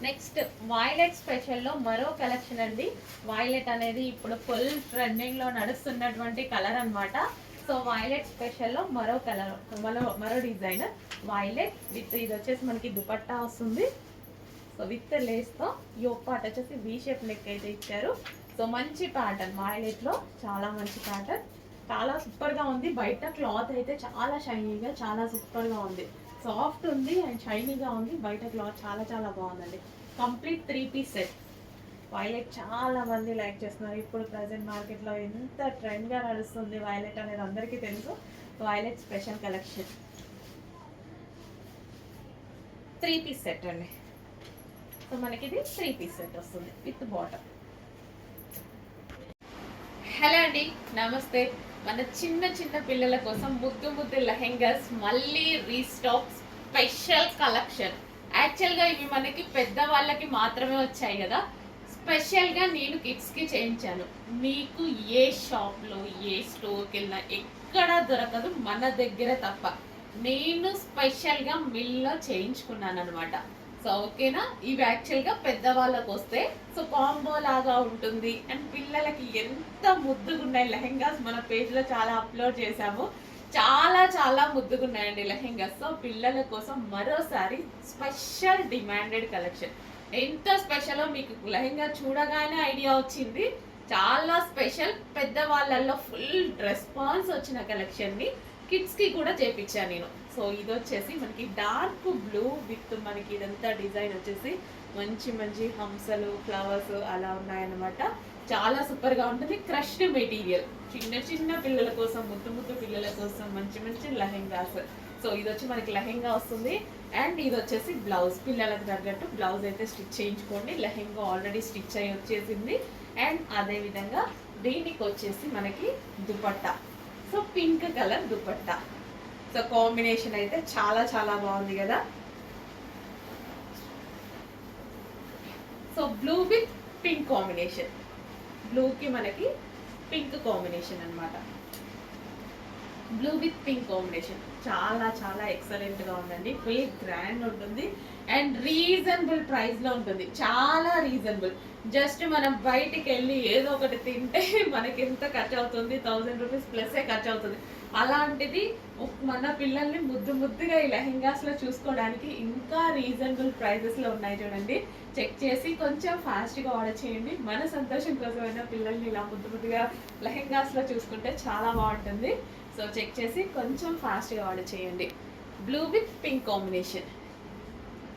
Next violet స్పెషల్లో మరో collection అండి. Violet అనేది ఇప్పుడు ఫుల్ ట్రెండింగ్లో నడుస్తున్నటువంటి కలర్ అనమాట. సో వైలెట్ స్పెషల్లో మరో కలర్, మరో డిజైన్ వైలెట్ విత్ ఇది వచ్చేసి మనకి దుపట్టా వస్తుంది. సో విత్ లేస్తో యోక్ పార్ట్ వచ్చేసి వీ షేప్ నెక్ అయితే ఇచ్చారు. సో మంచి ప్యాటర్న్ వైలెట్లో, చాలా మంచి ప్యాటర్న్, చాలా సూపర్గా ఉంది. బయట క్లాత్ అయితే చాలా షైనీగా, చాలా సూపర్గా ఉంది. సాఫ్ట్ ఉంది అండ్ షైనీగా ఉంది. బయట క్లాత్ చాలా చాలా బాగుందండి. Complete 3 piece set. వైలెట్ చాలా మంది లైక్ చేస్తున్నారు. ఇప్పుడు ప్రజెంట్ మార్కెట్లో ఎంత ట్రెండ్గా నడుస్తుంది వైలెట్ అనేది అందరికీ తెలుసు. Violet special collection 3 piece set అండి. సో మనకి ఇది 3 పీస్ సెట్ వస్తుంది విత్ బాటమ్. హలో అండి, నమస్తే. మన చిన్న చిన్న పిల్లల కోసం ముద్దు ముద్దు లెహెంగాస్ మళ్ళీ రీస్టాక్ స్పెషల్ కలెక్షన్. యాక్చువల్గా ఇవి మనకి పెద్దవాళ్ళకి మాత్రమే వచ్చాయి కదా, స్పెషల్గా నేను కిడ్స్కి చేయించాను. మీకు ఏ షాప్లో ఏ స్టోర్కి వెళ్ళినా ఎక్కడ దొరకదు, మన దగ్గర తప్ప. నేను స్పెషల్గా మిల్లో చేయించుకున్నాను అనమాట. సో ఓకేనా, ఇవి యాక్చువల్గా పెద్దవాళ్ళకు వస్తే సో కాంబో లాగా ఉంటుంది. అండ్ పిల్లలకి ఎంత ముద్దుగా ఉన్నాయి లెహెంగాస్, మన పేజ్లో చాలా అప్లోడ్ చేసాము. చాలా చాలా ముద్దుగా ఉన్నాయండి లెహెంగాస్. సో పిల్లల కోసం మరోసారి స్పెషల్ డిమాండెడ్ కలెక్షన్. ఎంత స్పెషలో మీకు లెహెంగా చూడగానే ఐడియా వచ్చింది. చాలా స్పెషల్, పెద్దవాళ్ళల్లో ఫుల్ రెస్పాన్స్ వచ్చిన కలెక్షన్ని కిడ్స్కి కూడా చేపించాను నేను. సో ఇది వచ్చేసి మనకి డార్క్ బ్లూ విత్ మనకి ఇదంతా డిజైన్ వచ్చేసి మంచి మంచి హంసలు, ఫ్లవర్స్ అలా ఉన్నాయన్నమాట. చాలా సూపర్గా ఉంటుంది. క్రష్డ్ మెటీరియల్, చిన్న చిన్న పిల్లల కోసం, ముద్దు ముద్దు పిల్లల కోసం మంచి మంచి లెహెంగాస్. సో ఇది వచ్చి మనకి లెహెంగా వస్తుంది. అండ్ ఇది వచ్చేసి బ్లౌజ్, పిల్లలకు తగ్గట్టు బ్లౌజ్ అయితే స్టిచ్ చేయించుకోండి. లెహెంగా ఆల్రెడీ స్టిచ్ అయ్యి వచ్చేసింది. అండ్ అదేవిధంగా దీనికి వచ్చేసి మనకి dupatta. So pink colour dupatta. So combination అయితే చాలా చాలా బాగుంది కదా. So blue with pink combination, బ్లూకి మనకి పింక్ కాంబినేషన్ అనమాట. బ్లూ విత్ పింక్ కాంబినేషన్ చాలా చాలా ఎక్సలెంట్గా ఉందండి. ఫుల్ గ్రాండ్ ఉంటుంది అండ్ రీజనబుల్ ప్రైస్లో ఉంటుంది. చాలా రీజనబుల్. జస్ట్ మనం బయటికి వెళ్ళి ఏదో ఒకటి తింటే మనకి ఎంత ఖర్చు అవుతుంది, 1000 రూపీస్ ప్లస్సే ఖర్చు అవుతుంది. అలాంటిది మన పిల్లల్ని ముద్దు ముద్దుగా ఈ లెహెంగాస్లో చూసుకోవడానికి ఇంకా రీజనబుల్ ప్రైజెస్లో ఉన్నాయి చూడండి. చెక్ చేసి కొంచెం ఫాస్ట్గా ఆర్డర్ చేయండి. మన సంతోషం కోసమైనా పిల్లల్ని ఇలా ముద్దు ముద్దుగా లెహెంగాస్లో చూసుకుంటే చాలా బాగుంటుంది. సో చెక్ చేసి కొంచెం ఫాస్ట్గా ఆర్డర్ చేయండి. Blue with pink combination.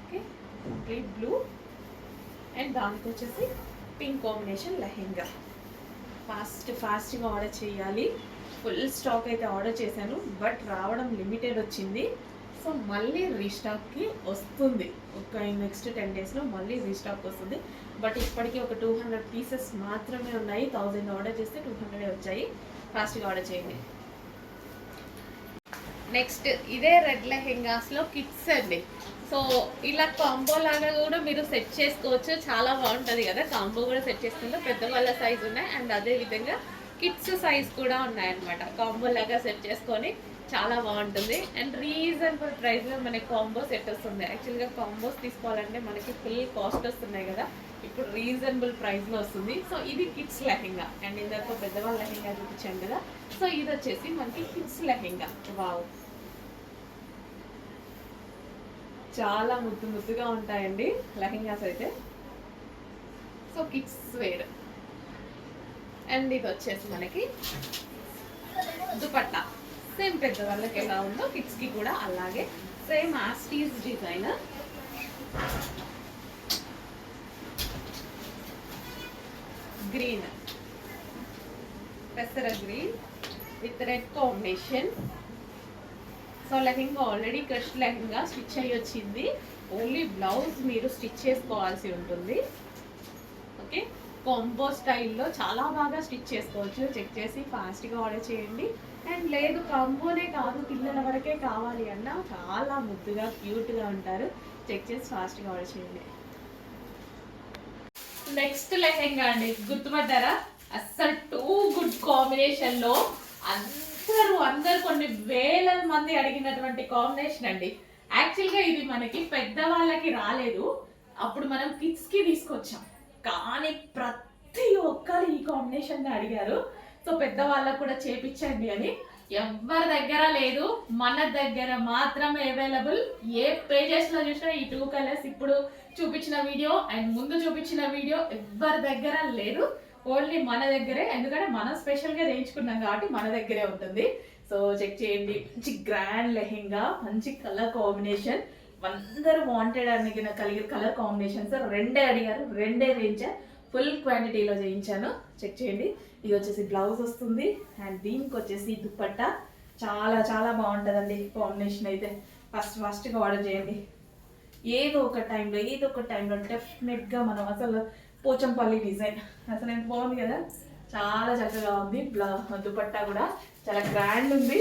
Okay, complete blue and దానికి వచ్చేసి పింక్ కాంబినేషన్ లెహెంగా. ఫాస్ట్గా ఆర్డర్ చేయాలి. ఫుల్ స్టాక్ అయితే ఆర్డర్ చేశాను, బట్ రావడం లిమిటెడ్ వచ్చింది. సో మళ్ళీ రీస్టాక్కి వస్తుంది. ఒక నెక్స్ట్ 10 డేస్లో మళ్ళీ రీస్టాక్ వస్తుంది. బట్ ఇప్పటికీ ఒక 200 పీసెస్ మాత్రమే ఉన్నాయి. 1000 ఆర్డర్ చేస్తే 200 వచ్చాయి. ఫాస్ట్గా ఆర్డర్ చేయండి. నెక్స్ట్ ఇదే రెడ్ లెహెంగాస్లో కిడ్స్ అండి. సో ఇలా కాంబో లాగా కూడా మీరు సెట్ చేసుకోవచ్చు. చాలా బాగుంటుంది కదా, కాంబో కూడా సెట్ చేసుకుంటే పెద్దవాళ్ళ సైజు ఉన్నాయి అండ్ అదేవిధంగా కిడ్స్ సైజ్ కూడా ఉన్నాయన్నమాట. కాంబో లాగా సెట్ చేసుకొని చాలా బాగుంటుంది అండ్ రీజనబుల్ ప్రైస్లో మనకి కాంబో సెట్ వస్తుంది. యాక్చువల్గా కాంబోస్ తీసుకోవాలంటే మనకి ఫుల్ కాస్ట్ వస్తున్నాయి కదా, ఇప్పుడు రీజనబుల్ ప్రైస్లో వస్తుంది. సో ఇది కిడ్స్ లెహెంగా అండ్ ఇందాక పెద్దవాళ్ళ లెహెంగా చూపించాం కదా. సో ఇది వచ్చేసి మనకి కిడ్స్ లెహెంగా. వావ్, చాలా ముద్దు ముద్దుగా ఉంటాయండి లెహెంగాస్ అయితే. So kids wear. అండ్ ఇది వచ్చేసి మనకి దుపట్టా. సేమ్ పెద్దవాళ్ళకి ఎలా ఉందో కిడ్స్కి కూడా అలాగే సేమ్ ఆస్టీస్ డిజైన్. గ్రీన్, పెసర green with red combination. So lehenga already crush lehenga stitch అయ్యి వచ్చింది. ఓన్లీ బ్లౌజ్ మీరు స్టిచ్ చేసుకోవాల్సి ఉంటుంది. ఓకే, కాంబో స్టైల్లో చాలా బాగా స్టిచ్ చేసుకోవచ్చు. చెక్ చేసి ఫాస్ట్గా ఆర్డర్ చేయండి. అండ్ లేదు కాంబోనే కాదు, పిల్లల వరకే కావాలి అన్నా చాలా ముద్దుగా క్యూట్గా ఉంటారు. చెక్ చేసి ఫాస్ట్గా ఆర్డర్ చేయండి. నెక్స్ట్ లెహెంగా అండి, గుర్తుపడ్డారా? అస్సలు టూ గుడ్ కాంబినేషన్లో అందరూ కొన్ని వేల మంది అడిగినటువంటి కాంబినేషన్ అండి. యాక్చువల్గా ఇది మనకి పెద్దవాళ్ళకి రాలేదు, అప్పుడు మనం కిడ్స్కి తీసుకొచ్చాం, కానీ ప్రతి ఒక్కరు ఈ కాంబినేషన్ అడిగారు. సో పెద్దవాళ్ళకు కూడా చేపించండి అని. ఎవరి దగ్గర లేదు, మన దగ్గర మాత్రమే అవైలబుల్. ఏ పేజెస్లో చూసినా ఈ 2 కలర్స్ ఇప్పుడు చూపించిన వీడియో అండ్ ముందు చూపించిన వీడియో ఎవరి దగ్గర లేదు, ఓన్లీ మన దగ్గరే. ఎందుకంటే మనం స్పెషల్గా చేయించుకున్నాం కాబట్టి మన దగ్గరే ఉంటుంది. సో చెక్ చేయండి. మంచి గ్రాండ్ లెహెంగా, మంచి కలర్ కాంబినేషన్, అందరూ వాంటెడ్ అడిగిన కలిగిన కలర్ కాంబినేషన్స్. రెండే అడిగారు, రెండే చేయించా, ఫుల్ క్వాంటిటీలో చేయించాను. చెక్ చేయండి. ఇది వచ్చేసి బ్లౌజ్ వస్తుంది అండ్ దీనికి వచ్చేసి దుప్పట్టా. చాలా చాలా బాగుంటుందండి కాంబినేషన్ అయితే. ఫస్ట్గా ఆర్డర్ చేయండి. ఏదో ఒక టైంలో డెఫినెట్గా మనం అసలు పోచంపల్లి డిజైన్ అసలు ఎంత బాగుంది కదా, చాలా చక్కగా ఉంది. దుపట్టా కూడా చాలా గ్రాండ్ ఉంది.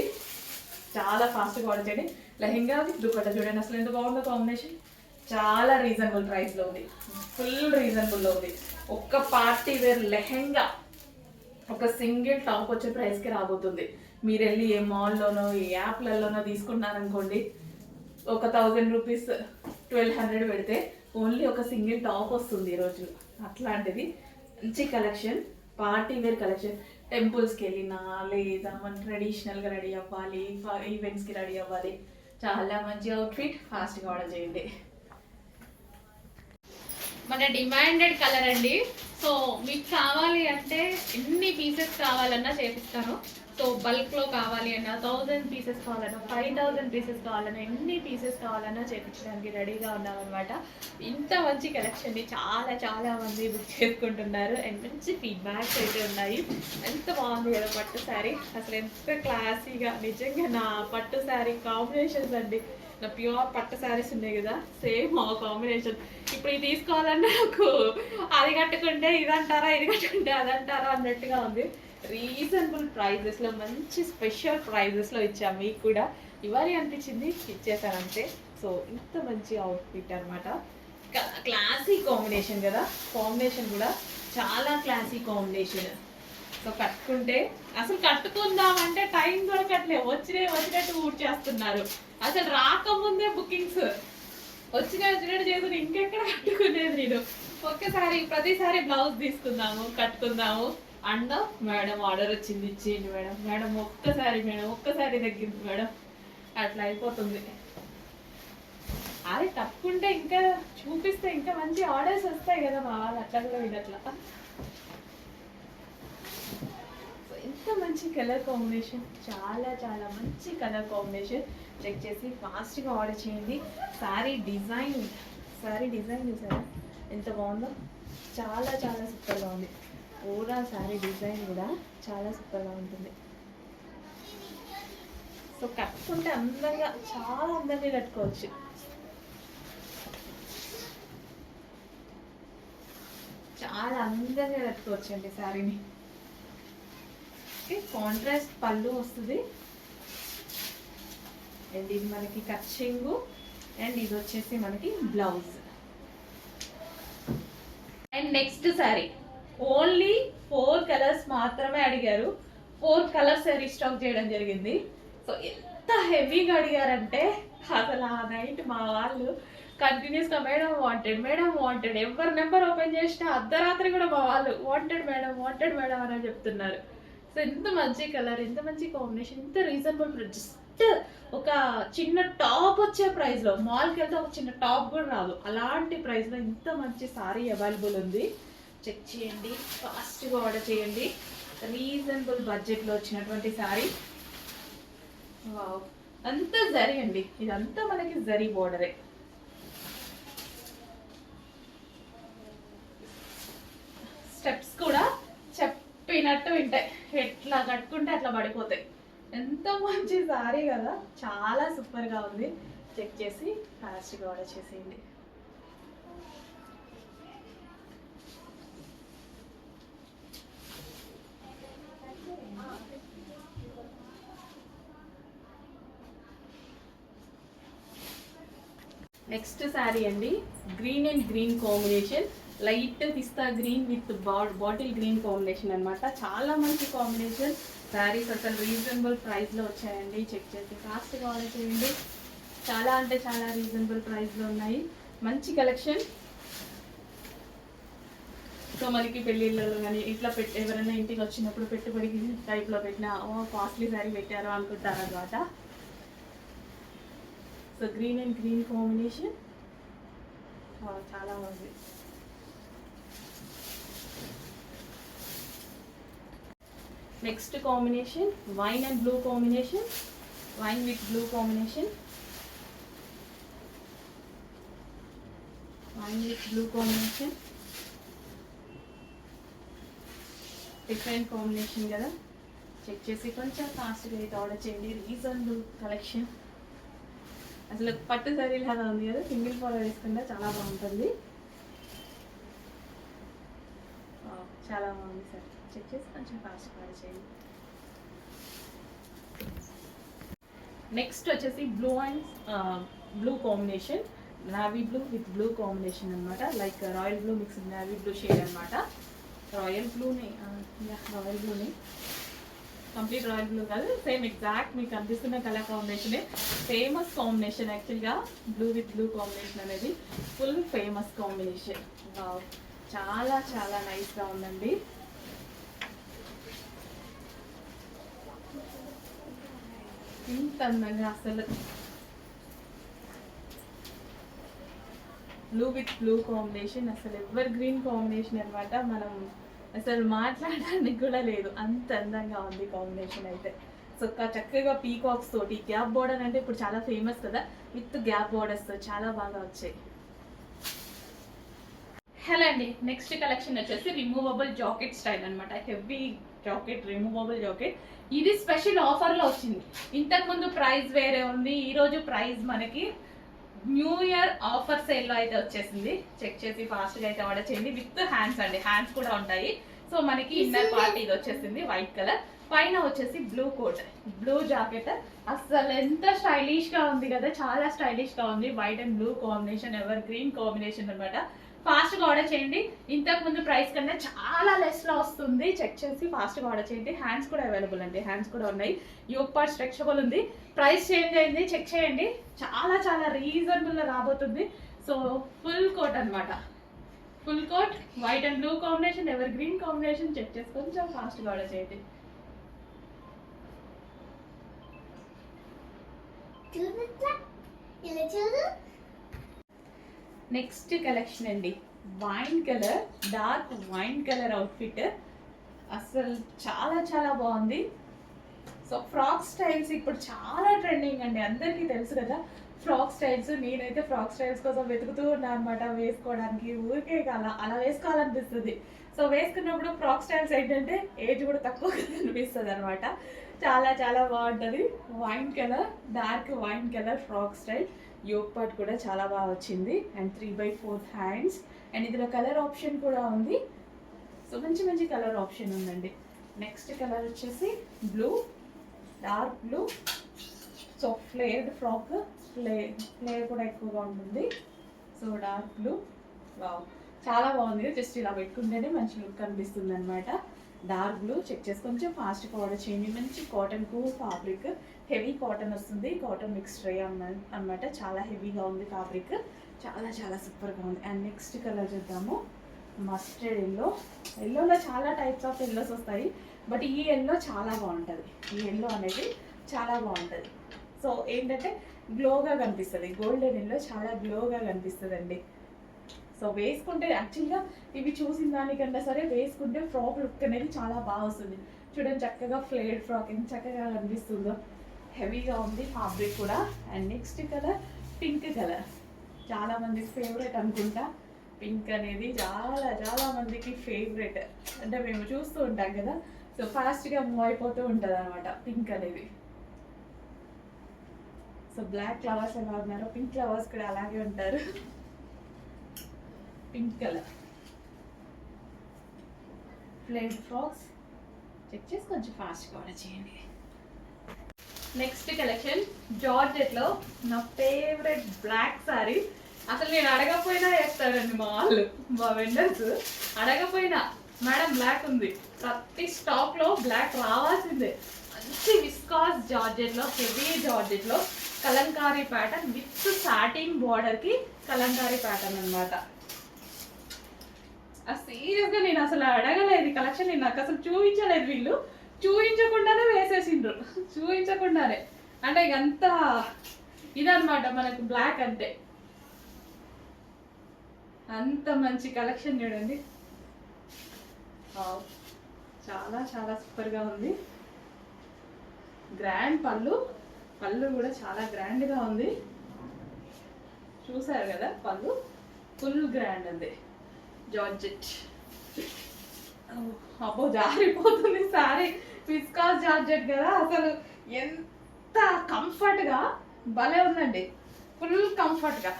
చాలా ఫాస్ట్గా ఆర్డర్ చేయండి. లెహెంగా దుపట్టా చూడండి అసలు ఎంత బాగుందో కాంబినేషన్. చాలా రీజనబుల్ ప్రైస్లో ఉంది, ఫుల్ రీజనబుల్లో ఉంది. ఒక్క పార్టీ వేర్ లెహెంగా ఒక సింగిల్ టాప్ వచ్చే ప్రైస్కి రాబోతుంది. మీరు వెళ్ళి ఏ మాల్లోనో ఏ యాప్లలోనో తీసుకున్నారనుకోండి, ఒక 1000 రూపీస్ 1200 పెడితే ఓన్లీ ఒక సింగిల్ టాప్ వస్తుంది ఈరోజు. అట్లాంటిది మంచి కలెక్షన్, పార్టీ వేర్ కలెక్షన్. టెంపుల్స్కి వెళ్ళినా లేదా మన ట్రెడిషనల్గా రెడీ అవ్వాలి, ఈవెంట్స్కి రెడీ అవ్వాలి, చాలా మంచి అవుట్ఫిట్. ఫాస్ట్గా ఆర్డర్ చేయండి. మన డిమాండెడ్ కలర్ అండి. సో మీకు కావాలి అంటే ఎన్ని పీసెస్ కావాలన్నా చేపిస్తాను. సో బల్క్లో కావాలి అన్నా, 1000 పీసెస్ కావాలన్నా, 5000 పీసెస్ కావాలన్నా, ఎన్ని పీసెస్ కావాలన్నా చేయించడానికి రెడీగా ఉన్నామన్నమాట. ఇంత మంచి కలెక్షన్ని చాలా చాలా మంది బుక్ చేసుకుంటున్నారు అండ్ మంచి ఫీడ్బ్యాక్స్ అయితే ఉన్నాయి. ఎంత బాగుంది కదా పట్టు శారీ, అసలు ఎంత క్లాసీగా. నిజంగా నా పట్టు శారీ కాంబినేషన్స్ అండి, నా ప్యూర్ పట్టు శారీస్ ఉన్నాయి కదా, సేమ్ ఆ కాంబినేషన్. ఇప్పుడు ఇది తీసుకోవాలన్నా నాకు అది కట్టుకుంటే ఇది అంటారా, ఇది కట్టుకుంటే అది అంటారా అన్నట్టుగా ఉంది. రీజనబుల్ ప్రైజెస్లో, మంచి స్పెషల్ ప్రైజెస్లో ఇచ్చాము. మీకు కూడా ఇవ్వాలి అనిపించింది, ఇచ్చేసాను అంతే. సో ఇంత మంచి అవుట్ఫిట్ అనమాట. క్లాసీ కాంబినేషన్ కదా, కాంబినేషన్ కూడా చాలా క్లాసీ కాంబినేషన్. సో కట్టుకుంటే అసలు కట్టుకుందామంటే టైం దొరకట్లేదు, వచ్చినట్టు ఊట్ చేస్తున్నారు. అసలు రాకముందే బుకింగ్స్, వచ్చినట్టు చేసుకుని ఇంకెక్కడ కట్టుకునేది నేను. ఒక్కసారి ప్రతిసారి బ్లౌజ్ తీసుకుందాము, కట్టుకుందాము అండ్ మేడం ఆర్డర్ వచ్చింది, ఇచ్చేయండి మేడం, మేడం ఒక్కసారి తగ్గింది మేడం, అట్లా అయిపోతుంది. అదే తప్పుకుంటే ఇంకా చూపిస్తే ఇంకా మంచి ఆర్డర్స్ వస్తాయి కదా మా వాళ్ళు, అట్లా కూడా వినట్లా. ఎంత మంచి కలర్ కాంబినేషన్, చాలా చాలా మంచి కలర్ కాంబినేషన్. చెక్ చేసి ఫాస్ట్గా ఆర్డర్ చేయండి. శారీ డిజైన్ చూసారా ఎంత బాగుందో, చాలా చాలా సూపర్గా ఉంది. ఓవరాల్ శారీ డిజైన్ కూడా చాలా సూపర్గా ఉంటుంది. సో కట్టుకుంటే అందంగా, చాలా అందంగా కట్టుకోవచ్చు. చాలా అందంగా కట్టుకోవచ్చు అండి శారీని. కాంట్రాస్ట్ పళ్ళు వస్తుంది అండ్ ఇది మనకి కచ్చింగు అండ్ ఇది వచ్చేసి మనకి blouse. And next sari only 4 colours మాత్రమే అడిగారు. 4 కలర్స్ రీస్టాక్ చేయడం జరిగింది. సో ఎంత హెవీగా అడిగారంటే అసలు ఆ నైట్ మా వాళ్ళు కంటిన్యూస్గా మేడం వాంటెడ్ ఎవరి నెంబర్ ఓపెన్ చేసినా అర్ధరాత్రి కూడా మా వాళ్ళు వాంటెడ్ మేడం అని చెప్తున్నారు. సో ఎంత మంచి కలర్, ఎంత మంచి కాంబినేషన్, ఎంత రీజనబుల్ ప్రైస్. జస్ట్ ఒక చిన్న టాప్ వచ్చే ప్రైస్లో, మాల్కి వెళ్తే ఒక చిన్న టాప్ కూడా రాదు, అలాంటి ప్రైస్లో ఇంత మంచి సారీ అవైలబుల్ ఉంది. చెక్ చేయండి, ఫాస్ట్గా ఆర్డర్ చేయండి. రీజనబుల్ బడ్జెట్లో వచ్చినటువంటి సారీ. వావ్, అంతా జరీ అండి, ఇదంతా మనకి జరీ బోర్డరే. స్టెప్స్ కూడా చెప్పినట్టు వింటాయి, ఎట్లా కట్టుకుంటే అట్లా పడిపోతాయి. ఎంత మంచి సారీ కదా, చాలా సూపర్గా ఉంది. చెక్ చేసి ఫాస్ట్గా ఆర్డర్ చేసేయండి. నెక్స్ట్ శారీ అండి, green and green combination, light pista green with bottle green combination అనమాట. చాలా మంచి కాంబినేషన్. శారీస్ అసలు రీజనబుల్ ప్రైస్లో వచ్చాయండి. చెక్ చేసి ఫాస్ట్గా ఆర్డర్ చేయండి. చాలా అంటే చాలా రీజనబుల్ ప్రైస్లో ఉన్నాయి. మంచి కలెక్షన్, సో మనకి పెళ్ళిళ్ళలో కానీ ఇట్లా ఎవరైనా ఇంటికి వచ్చినప్పుడు పెట్టుబడికి టైప్లో పెట్టిన కాస్ట్లీ శారీ పెట్టారు అనుకుంటారు అనమాట. So green and green combination చాలా బాగుంది. Next combination wine and blue combination, wine with blue combination, wine with blue combination. Different combination కదా, చెక్ చేసి కొంచెం ఫాస్ట్గా అయితే ఆర్డర్ చేయండి. రీజనబుల్ కలెక్షన్, అసలు పట్టు శారీ లాగా ఉంది కదా, సింగిల్ ఫాలో వేసుకుంటే చాలా బాగుంటుంది. చాలా బాగుంది సార్, చెక్ చేసి కొంచెం ఫాస్ట్గా ఆర్డర్ చేయండి. నెక్స్ట్ వచ్చేసి blue and blue combination, navy blue with blue combination అనమాట. Like royal blue mix navy blue shade అనమాట. రాయల్ బ్లూని కంప్లీట్ రాయల్ బ్లూ కాదు, సేమ్ ఎగ్జాక్ట్ మీకు కనిపిస్తున్న కలర్ కాంబినేషనే. ఫేమస్ కాంబినేషన్ యాక్చువల్గా బ్లూ విత్ బ్లూ కాంబినేషన్ అనేది ఫుల్ ఫేమస్ కాంబినేషన్. చాలా చాలా నైస్గా ఉందండి. ఇంత అందంగా అసలు బ్లూ విత్ బ్లూ కాంబినేషన్ అసలు ఎవర్ గ్రీన్ కాంబినేషన్ అనమాట. మనం అసలు మాట్లాడడానికి కూడా లేదు, అంత అందంగా ఉంది కాంబినేషన్ అయితే. సో చక్కగా పీకాక్స్ తోటి గ్యాప్ బోర్డర్ అంటే ఇప్పుడు చాలా ఫేమస్ కదా, విత్ గ్యాప్ బోర్డర్స్ చాలా బాగా వచ్చాయి. హలో అండి, నెక్స్ట్ కలెక్షన్ వచ్చేసి రిమూవబుల్ జాకెట్ స్టైల్ అనమాట. Heavy jacket, removable jacket. ఇది స్పెషల్ ఆఫర్లో వచ్చింది. ఇంతకుముందు ప్రైస్ వేరే ఉంది, ఈరోజు ప్రైస్ మనకి న్యూ ఇయర్ ఆఫర్ సేల్లో అయితే వచ్చేసింది. చెక్ చేసి ఫాస్ట్గా అయితే ఆర్డర్ చేయండి. విత్ హ్యాండ్స్ అండి, హ్యాండ్స్ కూడా ఉంటాయి. సో మనకి ఇన్నర్ పార్ట్ ఇది వచ్చేసింది వైట్ కలర్, పైన వచ్చేసి బ్లూ కోట్, బ్లూ జాకెట్. అసలు ఎంత స్టైలిష్ గా ఉంది కదా, చాలా స్టైలిష్ గా ఉంది. White and blue combination, evergreen combination అనమాట. ఫాస్ట్ గా ఆర్డర్ చేయండి, ఇంతకు ముందు ప్రైస్ కన్నా చాలా లెస్ లో వస్తుంది. చెక్ చేసి ఫాస్ట్ గా ఆర్డర్ చేయండి. హ్యాండ్స్ కూడా అవైలబుల్ అండి, హ్యాండ్స్ కూడా ఉన్నాయి. యోక్ పార్ట్ స్ట్రెచబుల్ ఉంది. ప్రైస్ చేంజ్ అయింది, చెక్ చేయండి. చాలా చాలా రీజనబుల్ గా రాబోతుంది. సో ఫుల్ కోట్ అనమాట, full coat white and blue combination, evergreen combination. Check చేసి కొంచెం ఫాస్ట్ గా ఆర్డర్ చేయండి. నెక్స్ట్ కలెక్షన్ అండి, wine colour, dark wine colour outfit. అసలు చాలా చాలా బాగుంది. సో ఫ్రాక్ స్టైల్స్ ఇప్పుడు చాలా ట్రెండింగ్ అండి, అందరికీ తెలుసు కదా ఫ్రాక్ స్టైల్స్. నేనైతే ఫ్రాక్ స్టైల్స్ కోసం వెతుకుతూ ఉన్నా అనమాట వేసుకోవడానికి. ఊరికే అలా వేసుకోవాలనిపిస్తుంది. సో వేసుకున్నప్పుడు ఫ్రాక్ స్టైల్స్ ఏంటంటే ఏజ్ కూడా తక్కువ అనిపిస్తుంది అనమాట. చాలా చాలా బాగుంటుంది. Wine colour, dark wine colour frock style. Yoke part కూడా చాలా బాగా వచ్చింది. And 3/4 hands. అండ్ ఇందులో కలర్ ఆప్షన్ కూడా ఉంది. సో మంచి మంచి కలర్ ఆప్షన్ ఉందండి. నెక్స్ట్ కలర్ వచ్చేసి blue, dark blue. So flared frock, flare కూడా ఎక్కువగా ఉంటుంది. సో డార్క్ బ్లూ, వావ్ చాలా బాగుంది. జస్ట్ ఇలా పెట్టుకుంటేనే మంచి లుక్ అనిపిస్తుంది అనమాట. Dark blue. చెక్ చేసి కొంచెం ఫాస్ట్గా ఆర్డర్ చేయండి. మంచి కాటన్ కు ఫ్యాబ్రిక్, హెవీ కాటన్ వస్తుంది. కాటన్ మిక్స్ ట్రై అనమాట. చాలా హెవీగా ఉంది ఫ్యాబ్రిక్, చాలా చాలా సూపర్గా ఉంది. అండ్ నెక్స్ట్ కలర్ చూద్దాము, మస్టర్డ్ ఎల్లో. ఎల్లోలో చాలా టైప్స్ ఆఫ్ ఎల్లోస్ వస్తాయి, బట్ ఈ ఎల్లో చాలా బాగుంటుంది. ఈ ఎల్లో అనేది చాలా బాగుంటుంది. సో ఏంటంటే గ్లోగా కనిపిస్తుంది, గోల్డెన్ ఎల్లో చాలా గ్లోగా కనిపిస్తుంది అండి. సో వేసుకుంటే యాక్చువల్గా ఇవి చూసిన దానికన్నా సరే వేసుకుంటే ఫ్రాక్ లుక్ అనేది చాలా బాగా వస్తుంది. చూడండి చక్కగా ఫ్లేడ్ ఫ్రాక్ ఎంత చక్కగా కనిపిస్తుందో, హెవీగా ఉంది ఫ్యాబ్రిక్ కూడా. And next colour pink colour, చాలా మందికి ఫేవరెట్ అనుకుంటా. పింక్ అనేది చాలా చాలా మందికి ఫేవరెట్, అంటే మేము చూస్తూ ఉంటాం కదా. సో ఫాస్ట్గా మూవ్ అయిపోతూ ఉంటుంది అనమాట పింక్ అనేది. సో బ్లాక్ ఫ్లవర్స్ ఎలా ఉన్నారో పింక్ ఫ్లవర్స్ కూడా అలాగే ఉంటారు. Pink colour ఫ్లేడ్ frocks. చెక్ చేసి కొంచెం ఫాస్ట్గా ఆర్డర్ చేయండి. నెక్స్ట్ కలెక్షన్ జార్జెట్లో నా ఫేవరెట్ బ్లాక్ సారీ. అసలు నేను అడగకపోయినా వేస్తారండి మా వాళ్ళు, మా వెండర్స్. అడగపోయినా మేడం బ్లాక్ ఉంది, ప్రతి స్టాక్లో బ్లాక్ రావాల్సిందే. మంచి విస్కాస్ జార్జెట్లో, హెవీ జార్జెట్లో కలంకారీ ప్యాటర్న్ విత్ సాటిన్ బార్డర్కి కలంకారీ ప్యాటర్న్ అనమాట. సీరియస్గా నేను అసలు అడగలేదు ఈ కలెక్షన్, నేను నాకు అసలు చూపించలేదు, వీళ్ళు చూపించకుండానే వేసేసిండ్రు, చూపించకుండానే. అంటే ఇక అంత ఇదన్నమాట మనకు బ్లాక్ అంటే. అంత మంచి కలెక్షన్ చూడండి. వావ్, చాలా చాలా సూపర్గా ఉంది. గ్రాండ్ పళ్ళు, పళ్ళు కూడా చాలా గ్రాండ్గా ఉంది. చూసారు కదా పళ్ళు, ఫుల్ గ్రాండ్ ఉంది. జార్జెట్, అబ్బో జారిపోతుంది సారీ. విస్కాస్ జార్జెట్ కదా, అసలు ఎంత కంఫర్ట్గా భలే ఉందండి, ఫుల్ కంఫర్ట్గా.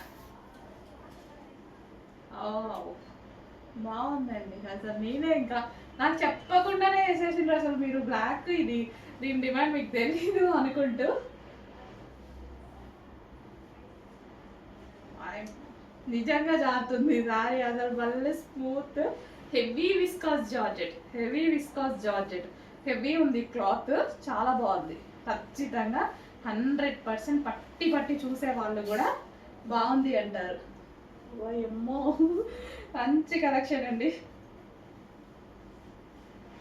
బాగుందండి అసలు. నేనే ఇంకా నాకు చెప్పకుండానే వేసేసిండ్రు అసలు మీరు బ్లాక్, ఇది దీని డిమాండ్ మీకు తెలీదు అనుకుంటూ. నిజంగా జారుతుంది సారీ, అసలు భలే smooth. Heavy viscous georgette, heavy viscous georgette, heavy ఉంది క్లాత్, చాలా బాగుంది. ఖచ్చితంగా 100% పట్టి పట్టి చూసే వాళ్ళు కూడా బాగుంది అంటారు. ఏమో మంచి కలెక్షన్ అండి.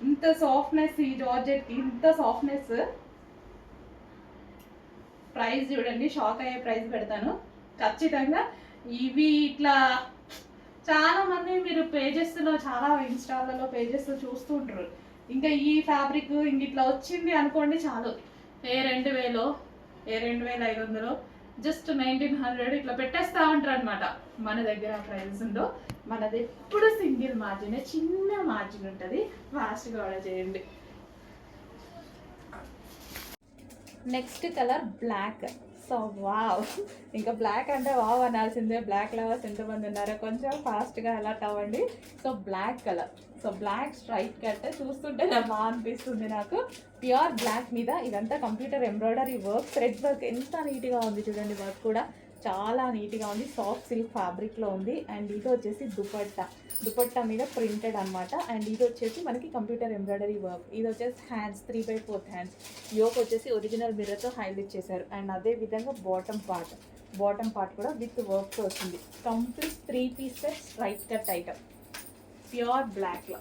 ఇంత సాఫ్ట్నెస్ ఈ జార్జెట్కి, ఇంత సాఫ్ట్నెస్. ప్రైస్ చూడండి, షాక్ అయ్యే ప్రైస్ పెడతాను ఖచ్చితంగా. ఇవి ఇట్లా చాలా మంది మీరు పేజెస్లో, చాలా ఇన్స్టాలలో పేజెస్ చూస్తుంటారు. ఇంకా ఈ ఫ్యాబ్రిక్ ఇంక ఇట్లా వచ్చింది అనుకోండి చాలు, ఏ 2000 ఏ 2500 జస్ట్ 1900 ఇట్లా పెట్టేస్తా ఉంటారు అనమాట. మన దగ్గర ప్రైస్ ఉండో, మనది ఎప్పుడు సింగిల్ మార్జిన్, చిన్న మార్జిన్ ఉంటుంది. ఫాస్ట్గా ఆర్డర్ చేయండి. Next colour black. So wow, ఇంకా బ్లాక్ అంటే వావ్ అనాల్సిందే. బ్లాక్ లవర్స్ ఎంతమంది ఉన్నారో కొంచెం ఫాస్ట్గా అలర్ట్ అవ్వండి. So black colour, so black straight cut చూస్తుంటే నాకు బాగా అనిపిస్తుంది. నాకు ప్యూర్ బ్లాక్ మీద ఇదంతా computer embroidery work, thread work ఎంత నీట్గా ఉంది చూడండి. వర్క్ కూడా చాలా నీట్గా ఉంది. సాఫ్ట్ సిల్క్ ఫ్యాబ్రిక్లో ఉంది. అండ్ ఇది వచ్చేసి దుపట్టా, దుపట్టా మీద ప్రింటెడ్ అనమాట. అండ్ ఇది వచ్చేసి మనకి కంప్యూటర్ ఎంబ్రాయిడరీ వర్క్. ఇది వచ్చేసి హ్యాండ్స్, 3/4 హ్యాండ్స్. యోక్ వచ్చేసి ఒరిజినల్ మిర్రర్తో హైలైట్ చేశారు. అండ్ అదే విధంగా బాటమ్ పార్ట్ కూడా విత్ వర్క్తో వస్తుంది. Complete 3 piece set straight cut item, pure బ్లాక్లో.